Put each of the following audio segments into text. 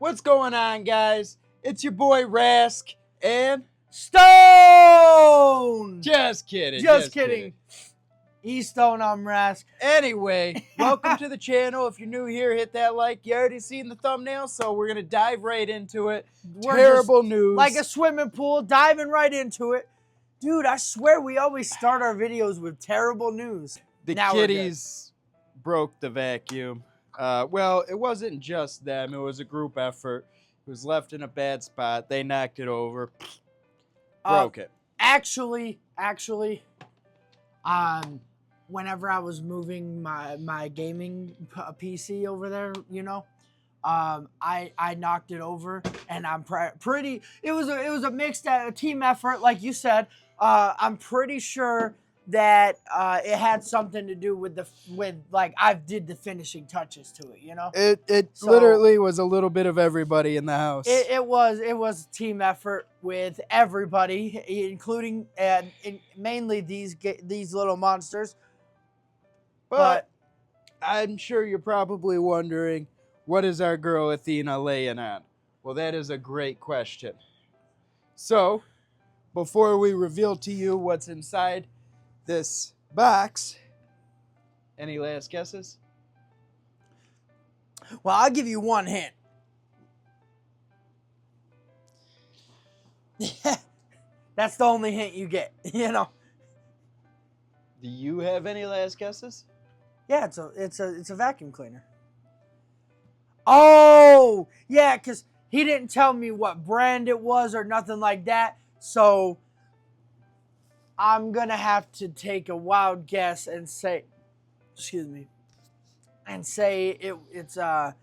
What's going on, guys? It's your boy Rask and Stone! just kidding. Just kidding. He's Stone, I'm Rask. Anyway, welcome to the channel. If you're new here, hit that like. You already seen the thumbnail, so we're gonna dive right into it. Terrible news. Like a swimming pool, diving right into it. Dude, I swear we always start our videos with terrible news. The Now kitties broke the vacuum. Well, it wasn't just them. It was a group effort. It was left in a bad spot. They knocked it over. Broke it. Actually, whenever I was moving my gaming PC over there, you know, I knocked it over, and I'm pretty. It was a mixed team effort, like you said. I'm pretty sure that it had something to do with like I did the finishing touches to it, you know. It literally was a little bit of everybody in the house. It was a team effort with everybody, including mainly these little monsters. But I'm sure you're probably wondering, what is our girl Athena laying on? Well, that is a great question. So, before we reveal to you what's inside this box, any last guesses? Well, I'll give you one hint. That's the only hint you get, you know. Do you have any last guesses? Yeah, it's a vacuum cleaner. Oh, yeah, because he didn't tell me what brand it was or nothing like that. So I'm gonna have to take a wild guess and say, excuse me, and say it's I'm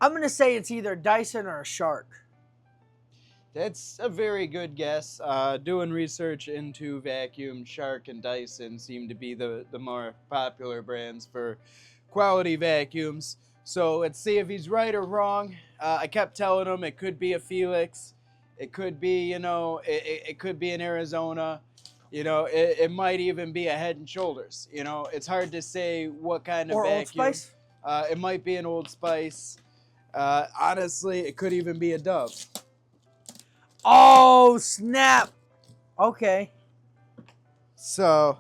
gonna say it's either Dyson or a Shark. That's a very good guess. Doing research into vacuum, Shark and Dyson seem to be the more popular brands for quality vacuums. So let's see if he's right or wrong. I kept telling him it could be a Felix. It could be, you know, it could be an Arizona. You know, it might even be a Head and Shoulders. You know, it's hard to say what kind of Or vacuum. Old Spice? It might be an Old Spice. Honestly, it could even be a Dove. Oh, snap. Okay. So,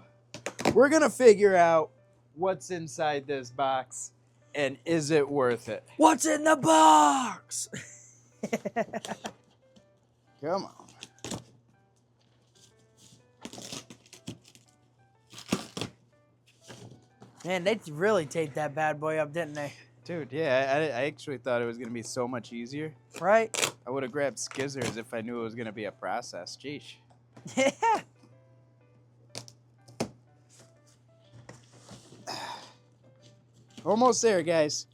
we're going to figure out what's inside this box and is it worth it. What's in the box? Come on. Man, they really taped that bad boy up, didn't they? Dude, yeah, I actually thought it was going to be so much easier. Right? I would have grabbed skizzers if I knew it was going to be a process. Jeesh. Yeah. Almost there, guys.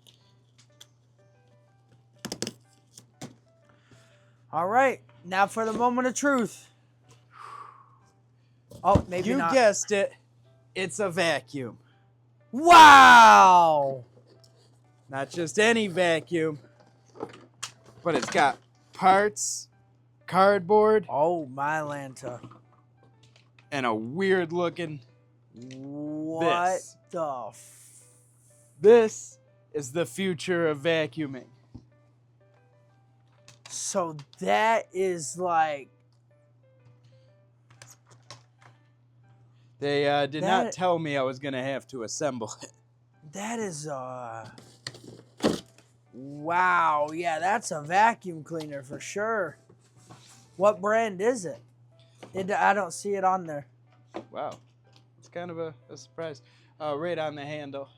All right. Now for the moment of truth. Oh, maybe You not. guessed it. It's a vacuum. Wow. Not just any vacuum, but it's got parts, cardboard, Oh, my Lanta. and a weird looking. What the This is the future of vacuuming. So that is like... They did not tell me I was going to have to assemble it. That is, wow. Yeah, that's a vacuum cleaner for sure. What brand is it? I don't see it on there. Wow. It's kind of a surprise. Right on the handle.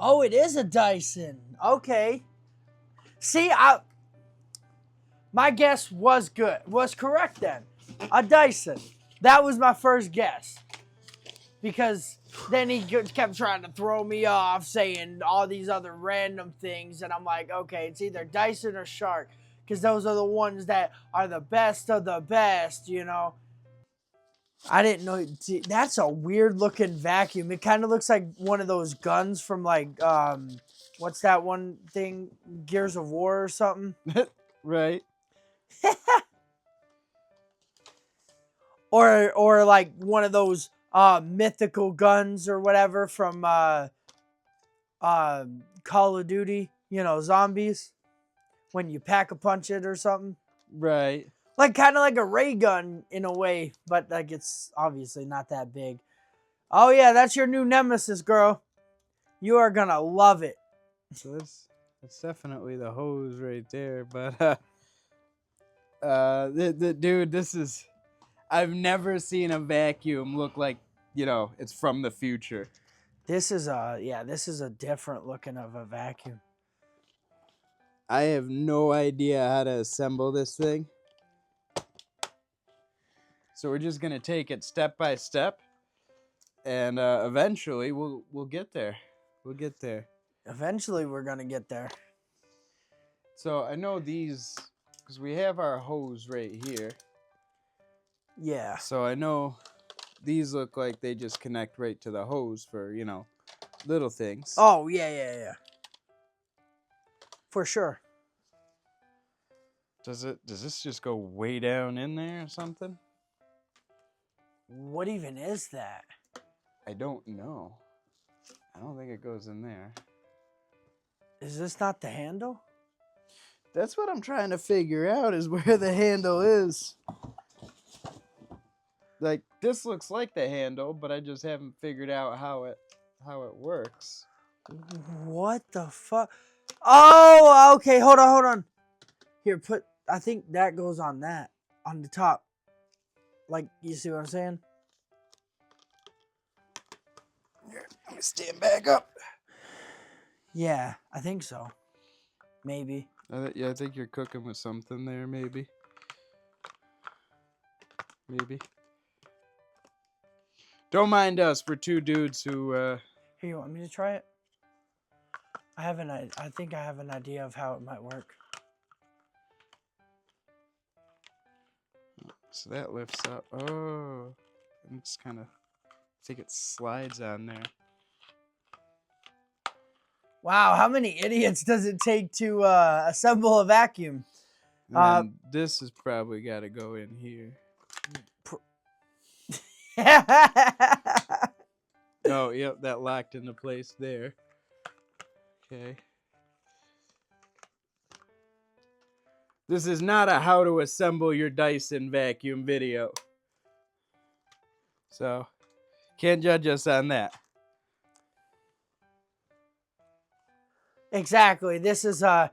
Oh, it is a Dyson. Okay. See, my guess was good. Was correct then. A Dyson. That was my first guess. Because then he kept trying to throw me off, saying all these other random things. And I'm like, okay, it's either Dyson or Shark. Because those are the ones that are the best of the best, you know. I didn't know. That's a weird looking vacuum. It kind of looks like one of those guns from like, what's that one thing? Gears of War or something? Right. Or like one of those mythical guns or whatever from Call of Duty. zombies when you pack a punch it or something. Right. Like kind of like a ray gun in a way, but like it's obviously not that big. Oh yeah, that's your new nemesis, girl. You are gonna love it. So that's definitely the hose right there. But the dude, this is. I've never seen a vacuum look like it's from the future. This is a different looking of a vacuum. I have no idea how to assemble this thing. So we're just gonna take it step by step, and eventually we'll get there. We'll get there. Eventually, we're gonna get there. So I know these because we have our hose right here. Yeah. So I know these look like they just connect right to the hose for little things. Oh yeah. For sure. Does this just go way down in there or something? What even is that? I don't know. I don't think it goes in there. Is this not the handle? That's what I'm trying to figure out is where the handle is. Like this looks like the handle, but I just haven't figured out how it works. What the fuck? Oh, okay. Hold on. Here, I think that goes on the top. Like, you see what I'm saying? Here, let me stand back up. Yeah, I think so. Maybe. I think you're cooking with something there, maybe. Don't mind us. We're two dudes who. Here, you want me to try it? I think I have an idea of how it might work. So that lifts up. Oh, and it's kind of. I think it slides on there. Wow, how many idiots does it take to assemble a vacuum? And this has probably got to go in here. Oh, yep, that locked into place there. Okay. This is not a how to assemble your Dyson vacuum video. So, can't judge us on that. Exactly. This is the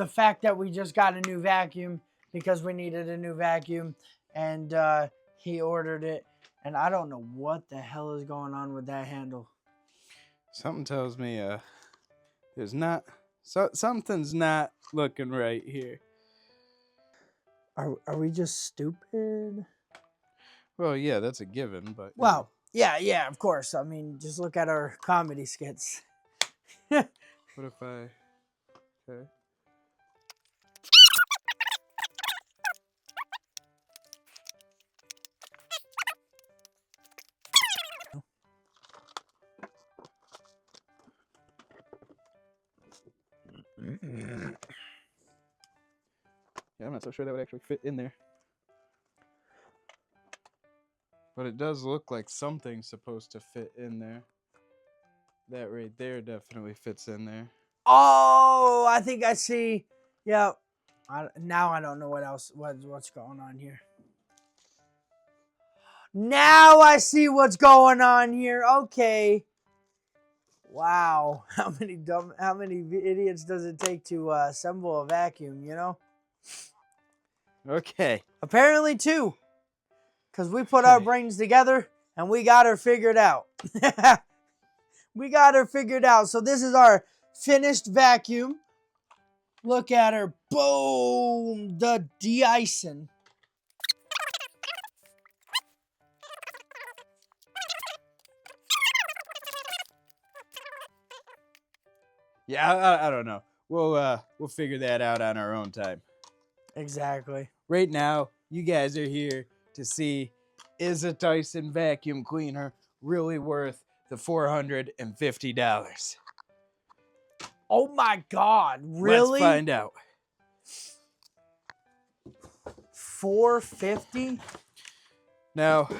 fact that we just got a new vacuum because we needed a new vacuum, and he ordered it, and I don't know what the hell is going on with that handle. Something tells me something's not looking right here. Are we just stupid? Well, yeah, that's a given, but well, yeah, of course. I mean, just look at our comedy skits. What if I? Okay. Yeah, I'm not so sure that would actually fit in there. But it does look like something's supposed to fit in there. That right there definitely fits in there. Oh, I think I see. Yeah. Now I don't know what's going on here. Now I see what's going on here. Okay. Wow. How many idiots does it take to assemble a vacuum, Okay. Apparently 2. Because we put our brains together and we got her figured out. We got her figured out. So this is our finished vacuum. Look at her. Boom. The de-icing. Yeah, I don't know. We'll figure that out on our own time. Exactly. Right now, you guys are here to see, is a Dyson vacuum cleaner really worth the $450? Oh my God. Really? Let's find out. $450? Now,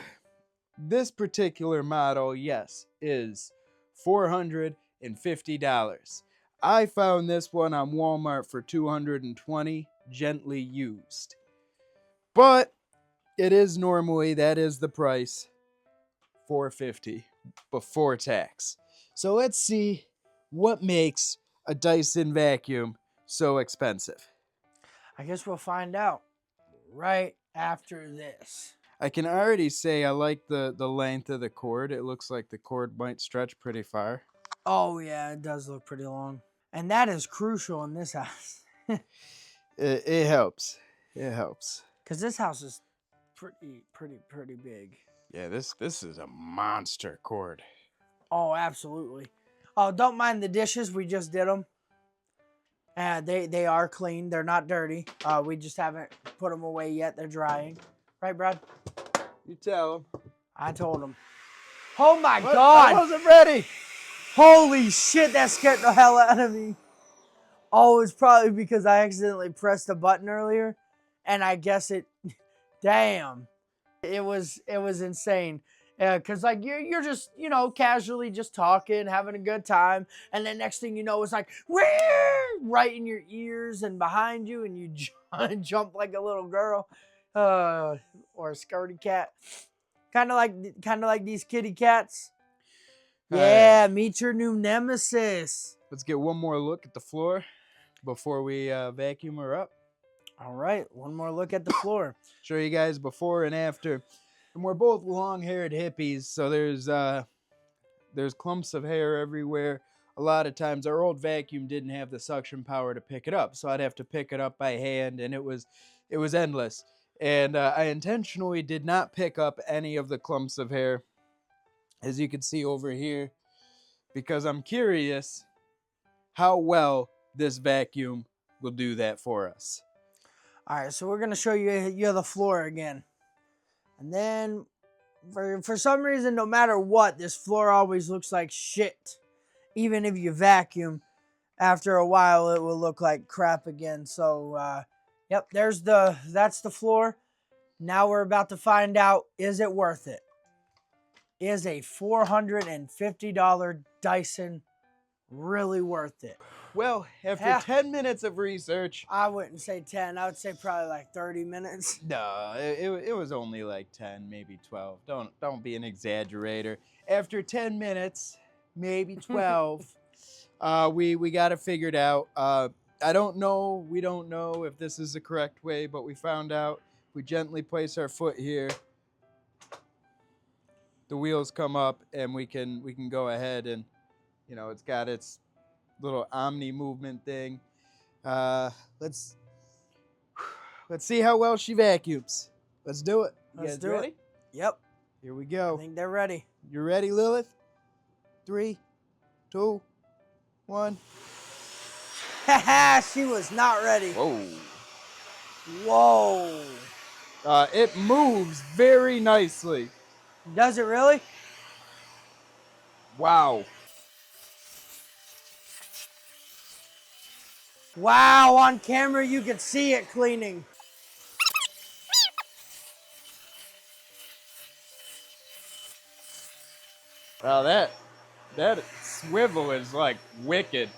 this particular model, yes, is $450. I found this one on Walmart for $220, gently used. But it is normally, that is the price, $450 before tax. So let's see what makes a Dyson vacuum so expensive. I guess we'll find out right after this. I can already say I like the length of the cord. It looks like the cord might stretch pretty far. Oh, yeah, it does look pretty long. And that is crucial in this house. It helps. It helps. Because this house is pretty big. Yeah, this is a monster cord. Oh, absolutely. Oh, don't mind the dishes. We just did them. They are clean. They're not dirty. We just haven't put them away yet. They're drying. Right, Brad? You tell him. I told him. Oh, my What? God. I wasn't ready. Holy shit, that scared the hell out of me. Oh, it's probably because I accidentally pressed a button earlier. And I guess it... Damn. It was insane. Because, like, you're just, you know, casually just talking, having a good time. And then next thing you know, it's like, right in your ears and behind you. And you jump like a little girl. Or a scaredy cat. Kind of like these kitty cats. Yeah, meet your new nemesis. Let's get one more look at the floor before we vacuum her up. All right, one more look at the floor. Show you guys before and after. And we're both long-haired hippies, so there's clumps of hair everywhere. A lot of times our old vacuum didn't have the suction power to pick it up, so I'd have to pick it up by hand, and it was endless. And I intentionally did not pick up any of the clumps of hair, as you can see over here, because I'm curious how well this vacuum will do that for us. All right, so we're going to show you the floor again. And then, for some reason, no matter what, this floor always looks like shit. Even if you vacuum, after a while, it will look like crap again. So, yep, that's the floor. Now we're about to find out, is it worth it? Is a $450 Dyson really worth it? Well, after 10 minutes of research... I wouldn't say 10. I would say probably like 30 minutes. No, it was only like 10, maybe 12. Don't be an exaggerator. After 10 minutes, maybe 12, we got it figured out. We don't know if this is the correct way, but we found out if we gently place our foot here, the wheels come up and we can go ahead and, you know, it's got its little omni movement thing. Let's see how well she vacuums. Let's do it. You Let's guys do ready? it. Yep. Here we I go. think they're ready. You ready, Lilith? 3, 2, 1. Haha, she was not ready. Whoa. Whoa. It moves very nicely. Does it really? Wow. Wow, on camera you could see it cleaning. Wow, that swivel is like wicked.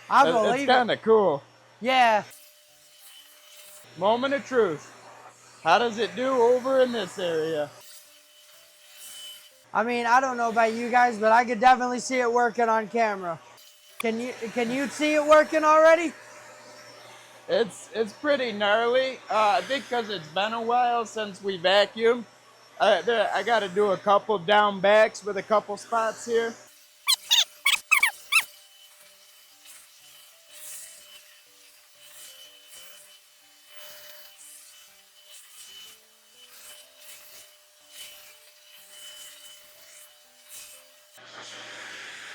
I That's believe kind it. of cool. Yeah. Moment of truth. How does it do over in this area? I mean, I don't know about you guys, but I could definitely see it working on camera. Can you see it working already? It's pretty gnarly. I think because it's been a while since we vacuumed. I got to do a couple down backs with a couple spots here.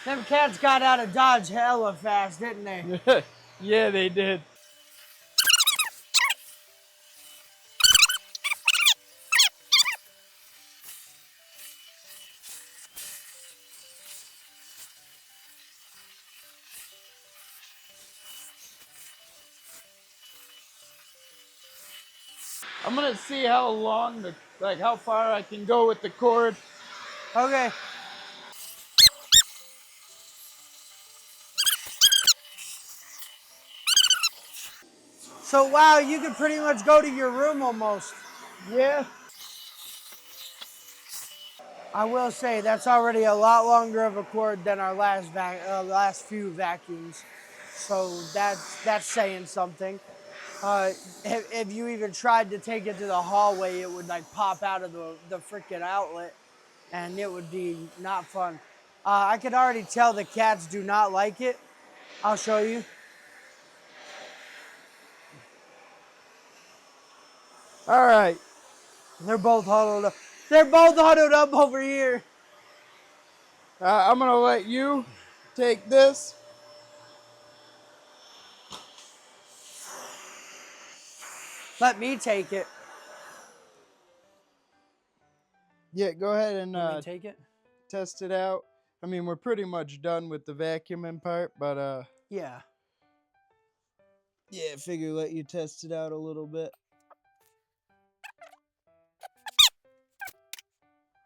Them cats got out of Dodge hella fast, didn't they? Yeah, they did. I'm gonna see how long how far I can go with the cord. Okay. So wow, you could pretty much go to your room almost. Yeah. I will say that's already a lot longer of a cord than our last few vacuums. So that's saying something. If you even tried to take it to the hallway, it would like pop out of the freaking outlet, and it would be not fun. I could already tell the cats do not like it. I'll show you. All right. They're both huddled up. They're both huddled up over here. I'm gonna let you take this. Let me take it. Yeah, go ahead and Let me take it. test it out. I mean, we're pretty much done with the vacuuming part, but Yeah. yeah, I figure let you test it out a little bit.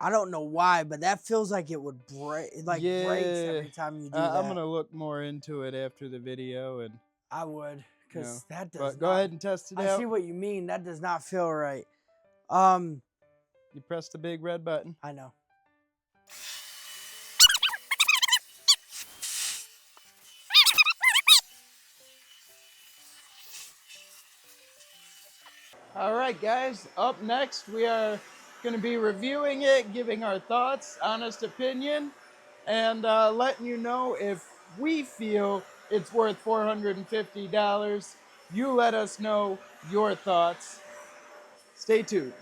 I don't know why, but that feels like it would break. It like breaks Yeah. every time you do I'm that. gonna look more into it after the video, and I would, you because know, that does but not. go ahead and test it I out. see what you mean. That does not feel right. You press the big red button. I know. All right, guys. Up next, we are going to be reviewing it, giving our thoughts, honest opinion, and letting you know if we feel it's worth $450. You let us know your thoughts. Stay tuned.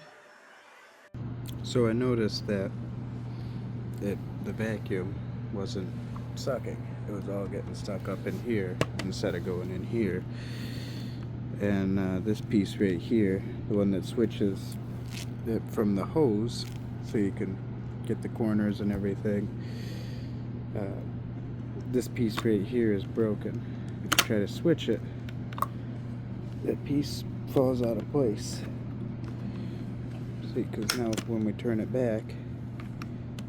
So I noticed that the vacuum wasn't sucking. It was all getting stuck up in here instead of going in here. And this piece right here, the one that switches it from the hose so you can get the corners and everything, this piece right here is broken. If you try to switch it, that piece falls out of place. See, because now when we turn it back,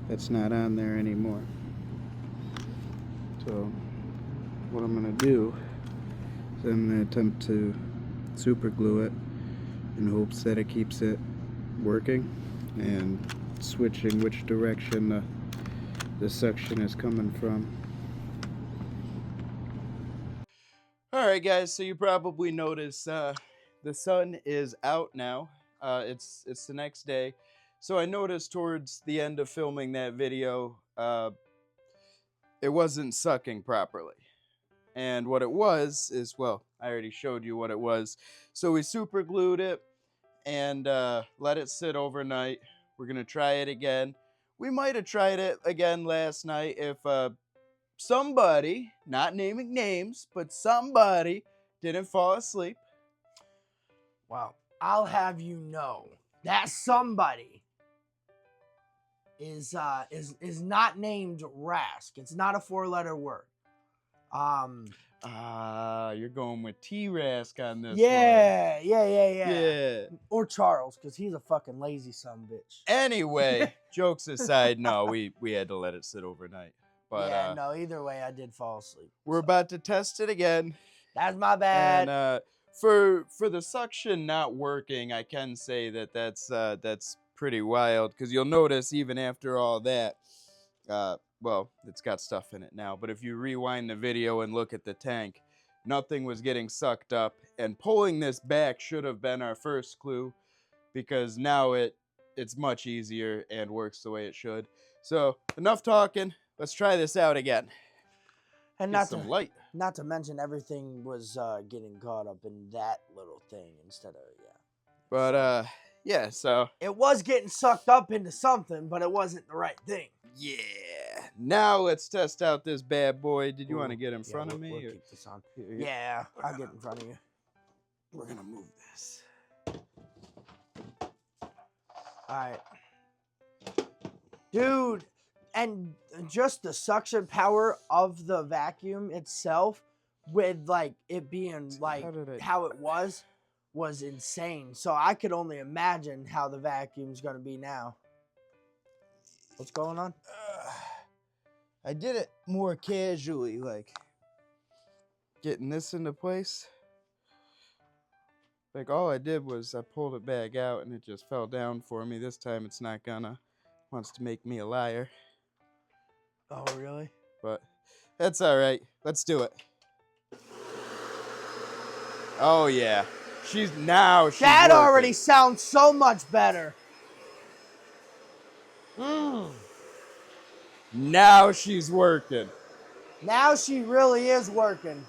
that's not on there anymore. So what I'm going to do is I'm going to attempt to super glue it in hopes that it keeps it working and switching which direction the suction is coming from. Alright guys, so you probably noticed the sun is out now. It's the next day. So I noticed towards the end of filming that video, it wasn't sucking properly. And what it was is, well, I already showed you what it was. So we super glued it and let it sit overnight. We're going to try it again. We might have tried it again last night if somebody, not naming names, but somebody didn't fall asleep. Well, I'll have you know that somebody is not named Rask. It's not a 4-letter word. You're going with T-Rask on this one. Yeah. Or Charles, because he's a fucking lazy son of a bitch. Anyway, jokes aside, no, we had to let it sit overnight. But yeah, no, either way, I did fall asleep. We're about to test it again. That's my bad. And for the suction not working, I can say that that's pretty wild, because you'll notice even after all that, well, it's got stuff in it now, but if you rewind the video and look at the tank, nothing was getting sucked up, and pulling this back should have been our first clue, because now it's much easier and works the way it should. So enough talking, let's try this out again. And Get some light. Not to mention everything was getting caught up in that little thing instead of, yeah. But yeah, so it was getting sucked up into something, but it wasn't the right thing. Yeah. Now let's test out this bad boy. Did you want to get in front of me? We'll keep this on. Yeah, I'll get in front of you. We're gonna move this. Alright. Dude, and just the suction power of the vacuum itself, with like it being like how it was insane. So I could only imagine how the vacuum's gonna be now. What's going on? I did it more casually, like getting this into place. Like, all I did was I pulled it back out and it just fell down for me. This time it's not gonna. Wants to make me a liar. Oh, really? But that's all right. Let's do it. Oh yeah, she's That working. already sounds so much better. Now she's working. Now she really is working.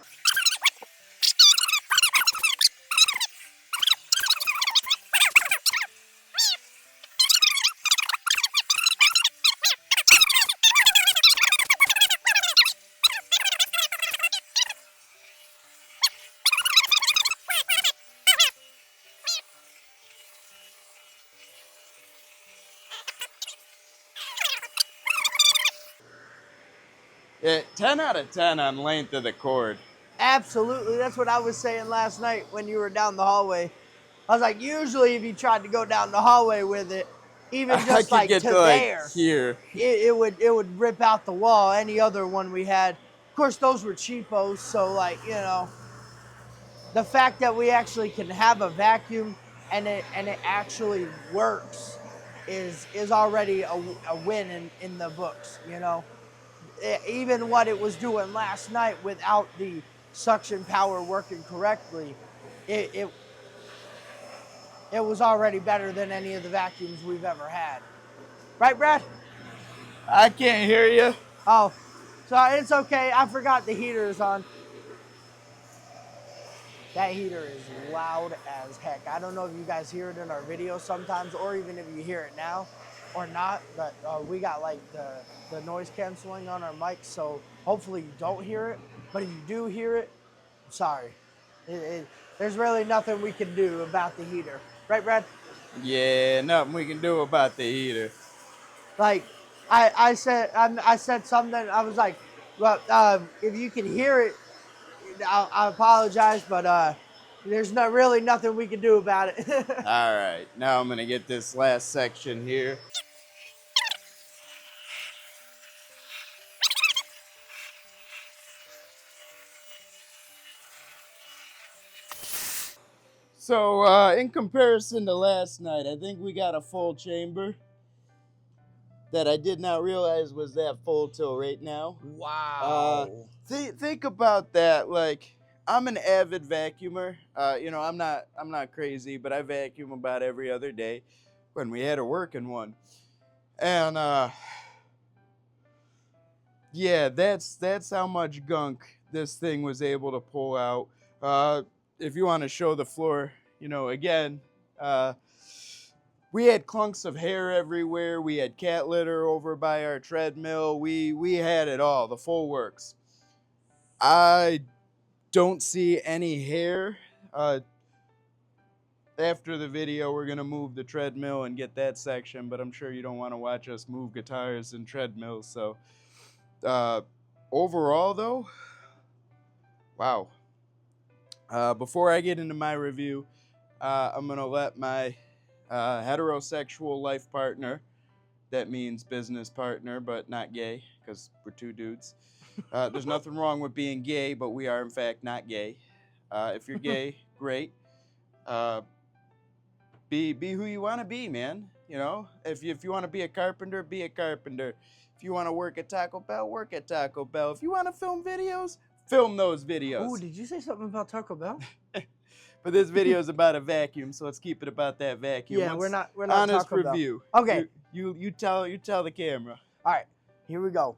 Yeah, 10 out of 10 on length of the cord. Absolutely. That's what I was saying last night when you were down the hallway. I was like, usually if you tried to go down the hallway with it, even I just could like get to to like there, here. it would rip out the wall. Any other one we had, of course, those were cheapos. So like, you know, the fact that we actually can have a vacuum and it actually works is already a win in the books. You know, even what it was doing last night without the suction power working correctly, it it, it was already better than any of the vacuums we've ever had. Right, Brad? I can't hear you. Oh, so it's okay. I forgot the heater is on. That heater is loud as heck. I don't know if you guys hear it in our videos sometimes, or even if you hear it now or not, but we got like the noise canceling on our mics, so hopefully you don't hear it. But if you do hear it, sorry. There's really nothing we can do about the heater. Right, Brad? Yeah, nothing we can do about the heater. Like, I said something. I was like, well, if you can hear it, I apologize, but there's not really nothing we can do about it. All right, now I'm gonna get this last section here. So, in comparison to last night, I think we got a full chamber that I did not realize was that full till right now. Wow. Think about that. Like, I'm an avid vacuumer. You know, I'm not crazy, but I vacuum about every other day when we had a working one. And yeah, that's how much gunk this thing was able to pull out. If you want to show the floor, you know, again, we had clunks of hair everywhere. We had cat litter over by our treadmill. We had it all, the full works. I don't see any hair. After the video, we're gonna move the treadmill and get that section, but I'm sure you don't want to watch us move guitars and treadmills. So, overall, though, wow. Before I get into my review, I'm gonna let my heterosexual life partner, that means business partner, but not gay, because we're two dudes. There's nothing wrong with being gay, but we are in fact not gay. If you're gay, great. Be who you want to be, man. You know, if you want to be a carpenter, be a carpenter. If you want to work at Taco Bell, work at Taco Bell. If you want to film videos, film those videos. Ooh, did you say something about Taco Bell? But this video is about a vacuum, so let's keep it about that vacuum. Yeah, we're not honest Taco Bell. review. Okay. You tell the camera. All right, here we go.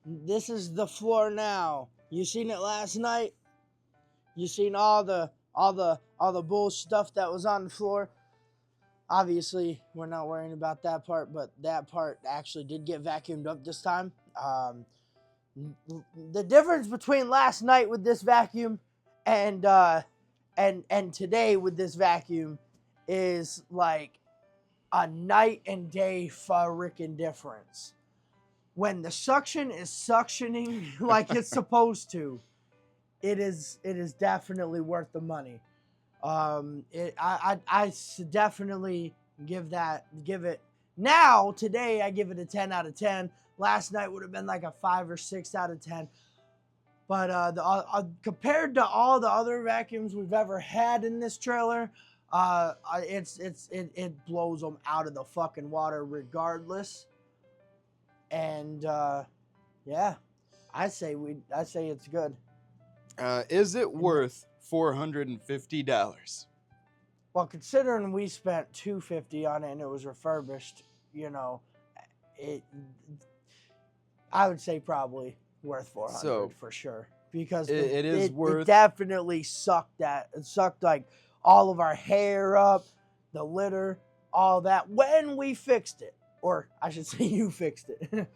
This is the floor now. You seen it last night? You seen all the bull stuff that was on the floor? Obviously, we're not worrying about that part, but that part actually did get vacuumed up this time. The difference between last night with this vacuum and today with this vacuum is like a night and day frickin' difference. When the suction is suctioning like it's supposed to, it is definitely worth the money. I definitely give it now. Today I give it a 10 out of 10. Last night would have been like a 5 or 6 out of 10. But compared to all the other vacuums we've ever had in this trailer, it blows them out of the fucking water regardless. And yeah, I say it's good. Is it worth $450? Well, considering we spent $250 on it and it was refurbished, it. I would say probably worth 400 for sure, because it definitely sucked like all of our hair up, the litter, all that when we fixed it, or I should say you fixed it.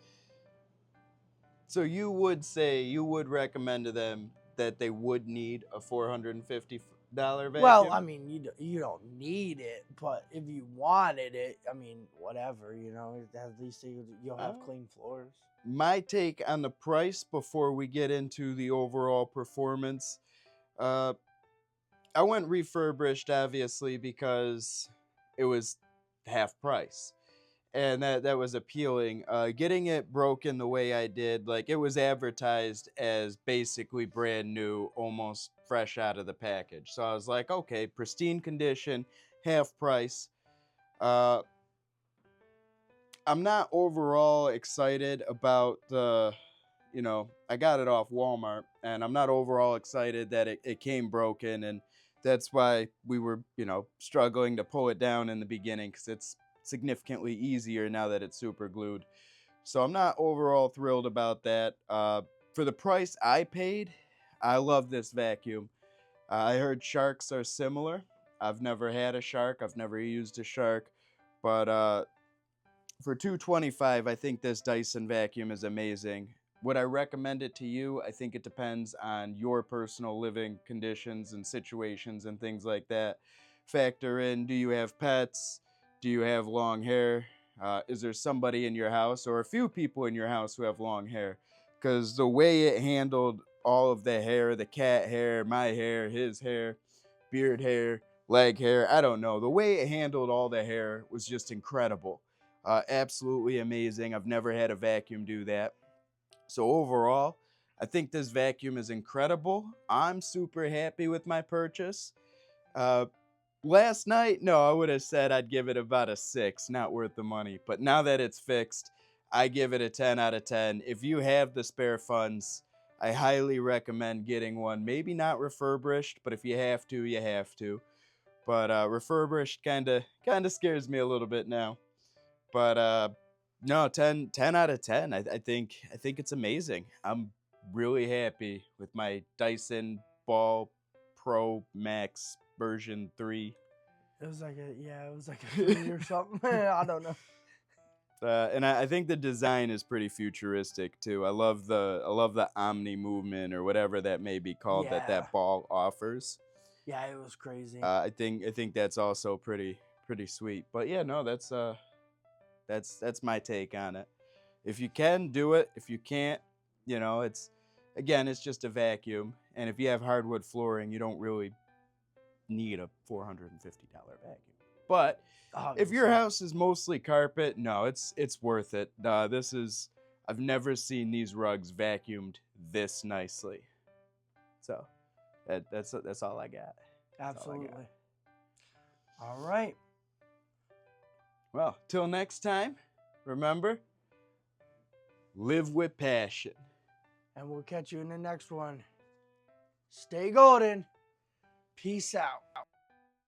So you would recommend to them that they would need a $450 vacuum? Well, I mean, you don't need it, but if you wanted it, I mean, whatever, at least you'll have clean floors. My take on the price before we get into the overall performance, I went refurbished, obviously, because it was half price. And that was appealing. Getting it broken the way I did, like, it was advertised as basically brand new, almost fresh out of the package. So I was like, okay, pristine condition, half price. I'm not overall excited about I got it off Walmart, and I'm not overall excited that it came broken, and that's why we were, struggling to pull it down in the beginning, because it's significantly easier now that it's super glued. So I'm not overall thrilled about that. For the price I paid, I love this vacuum. I heard Sharks are similar. I've never had a Shark. I've never used a Shark, but for $225, I think this Dyson vacuum is amazing. Would I recommend it to you? I think it depends on your personal living conditions and situations and things like that. Factor in, do you have pets? Do you have long hair? Is there somebody in your house or a few people in your house who have long hair? Because the way it handled all of the hair, the cat hair, my hair, his hair, beard hair, leg hair, I don't know. The way it handled all the hair was just incredible. Absolutely amazing. I've never had a vacuum do that. So overall, I think this vacuum is incredible. I'm super happy with my purchase. Uh, Last night, no, I would have said I'd give it about a 6, not worth the money. But now that it's fixed, I give it a 10 out of 10. If you have the spare funds, I highly recommend getting one. Maybe not refurbished, but if you have to, you have to. But refurbished kind of scares me a little bit now. But no, 10 out of 10. I think it's amazing. I'm really happy with my Dyson Ball Pro Max version 3. It was like a 3 or something. I don't know. And I think the design is pretty futuristic too. I love the Omni movement, or whatever that may be called, that ball offers. Yeah, it was crazy. I think that's also pretty sweet. But yeah, no, that's my take on it. If you can, do it. If you can't, it's just a vacuum. And if you have hardwood flooring, you don't really need a $450 vacuum. But if your house is mostly carpet, no, it's worth it. I've never seen these rugs vacuumed this nicely. So that's all I got. Absolutely. All right. Well, till next time, remember, live with passion. And we'll catch you in the next one. Stay golden. Peace out.